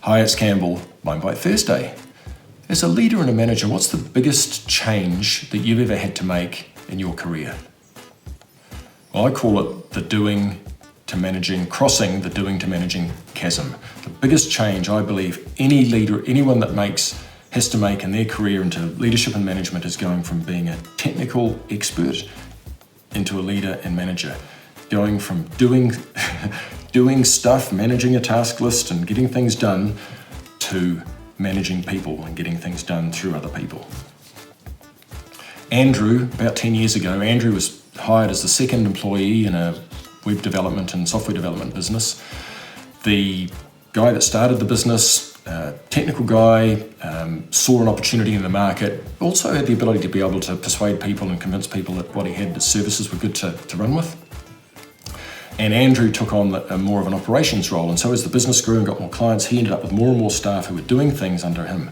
Hi, it's Campbell, Mind Bite Thursday. As a leader and a manager, what's the biggest change that you've ever had to make in your career? Well, I call it the doing to managing, crossing the doing to managing chasm. The biggest change I believe any leader, anyone that has to make in their career into leadership and management is going from being a technical expert into a leader and manager. Going from doing stuff, managing a task list and getting things done, to managing people and getting things done through other people. Andrew, about 10 years ago, Andrew was hired as the second employee in a web development and software development business. The guy that started the business, technical guy, saw an opportunity in the market, also had the ability to be able to persuade people and convince people that what he had, the services were good to run with. And Andrew took on more of an operations role. And so as the business grew and got more clients, he ended up with more and more staff who were doing things under him.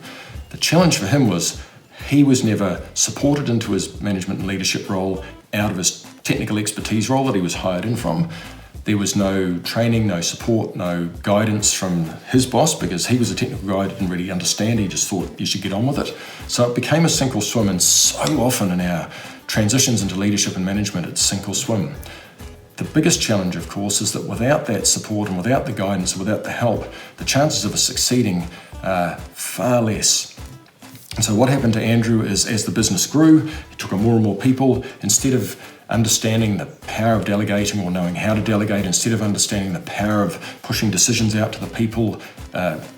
The challenge for him was he was never supported into his management and leadership role out of his technical expertise role that he was hired in from. There was no training, no support, no guidance from his boss because he was a technical guy, didn't really understand. He just thought you should get on with it. So it became a sink or swim, and so often in our transitions into leadership and management, it's sink or swim. The biggest challenge, of course, is that without that support and without the guidance and without the help, the chances of us succeeding are far less. And so what happened to Andrew is as the business grew, he took on more and more people. Instead of understanding the power of delegating or knowing how to delegate, instead of understanding the power of pushing decisions out to the people,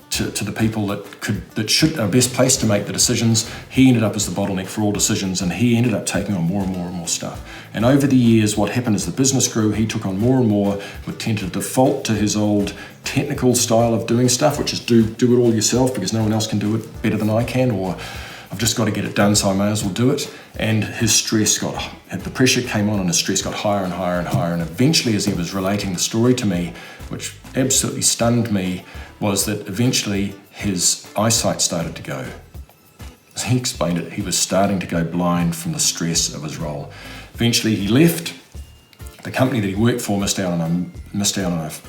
to the people that should are best placed to make the decisions, he ended up as the bottleneck for all decisions, and he ended up taking on more and more and more stuff. And over the years, what happened as the business grew, he took on more and more, would tend to default to his old technical style of doing stuff, which is do it all yourself because no one else can do it better than I can, or I've just got to get it done, so I may as well do it. And his stress the pressure came on and his stress got higher and higher and higher. And eventually, as he was relating the story to me, which absolutely stunned me, was that eventually his eyesight started to go. As he explained it, he was starting to go blind from the stress of his role. Eventually he left. The company that he worked for missed out on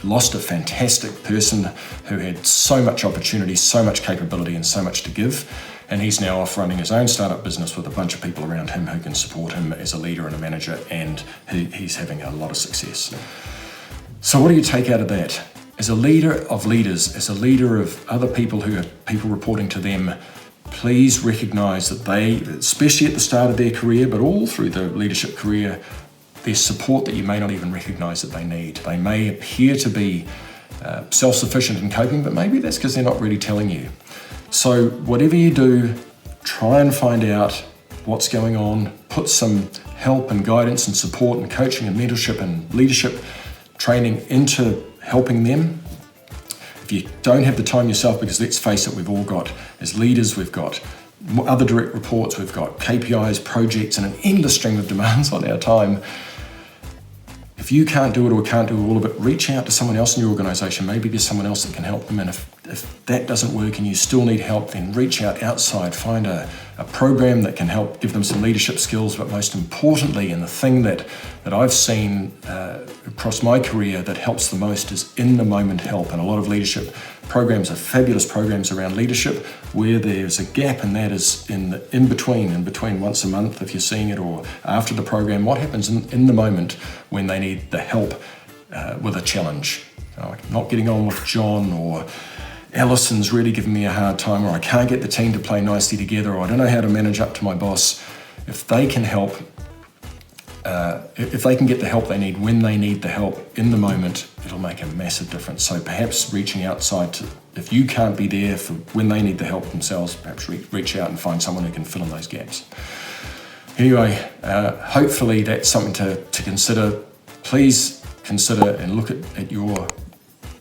lost a fantastic person who had so much opportunity, so much capability and so much to give. And he's now off running his own startup business with a bunch of people around him who can support him as a leader and a manager, and he's having a lot of success. So what do you take out of that? As a leader of leaders, as a leader of other people who have people reporting to them, please recognize that they, especially at the start of their career, but all through the leadership career, there's support that you may not even recognize that they need. They may appear to be self-sufficient in coping, but maybe that's because they're not really telling you. So whatever you do, try and find out what's going on, put some help and guidance and support and coaching and mentorship and leadership training into helping them. If you don't have the time yourself, because let's face it, we've all got, as leaders, we've got other direct reports, we've got KPIs, projects, and an endless stream of demands on our time. If you can't do it or can't do all of it, reach out to someone else in your organization. Maybe there's someone else that can help them. And if that doesn't work and you still need help, then reach out outside, find a program that can help give them some leadership skills. But most importantly, and the thing that I've seen across my career that helps the most is in-the-moment help. And a lot of leadership programs are fabulous programs around leadership where there's a gap, and that is in between once a month if you're seeing it, or after the program. What happens in the moment when they need the help with a challenge? Like not getting on with John, or Allison's really giving me a hard time, or I can't get the team to play nicely together, or I don't know how to manage up to my boss. If they can help, if they can get the help they need when they need the help in the moment, it'll make a massive difference. So perhaps reaching outside if you can't be there for when they need the help themselves, perhaps reach out and find someone who can fill in those gaps. Anyway, hopefully that's something to consider. Please consider and look at your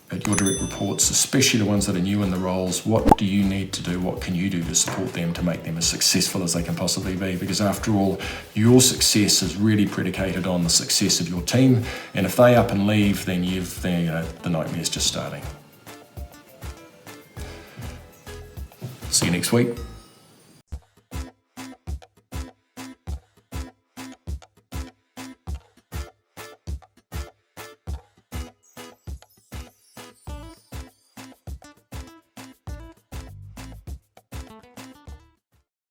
direct reports, especially the ones that are new in the roles. What do you need to do? What can you do to support them to make them as successful as they can possibly be? Because after all, your success is really predicated on the success of your team. And if they up and leave, then the nightmare's just starting. See you next week.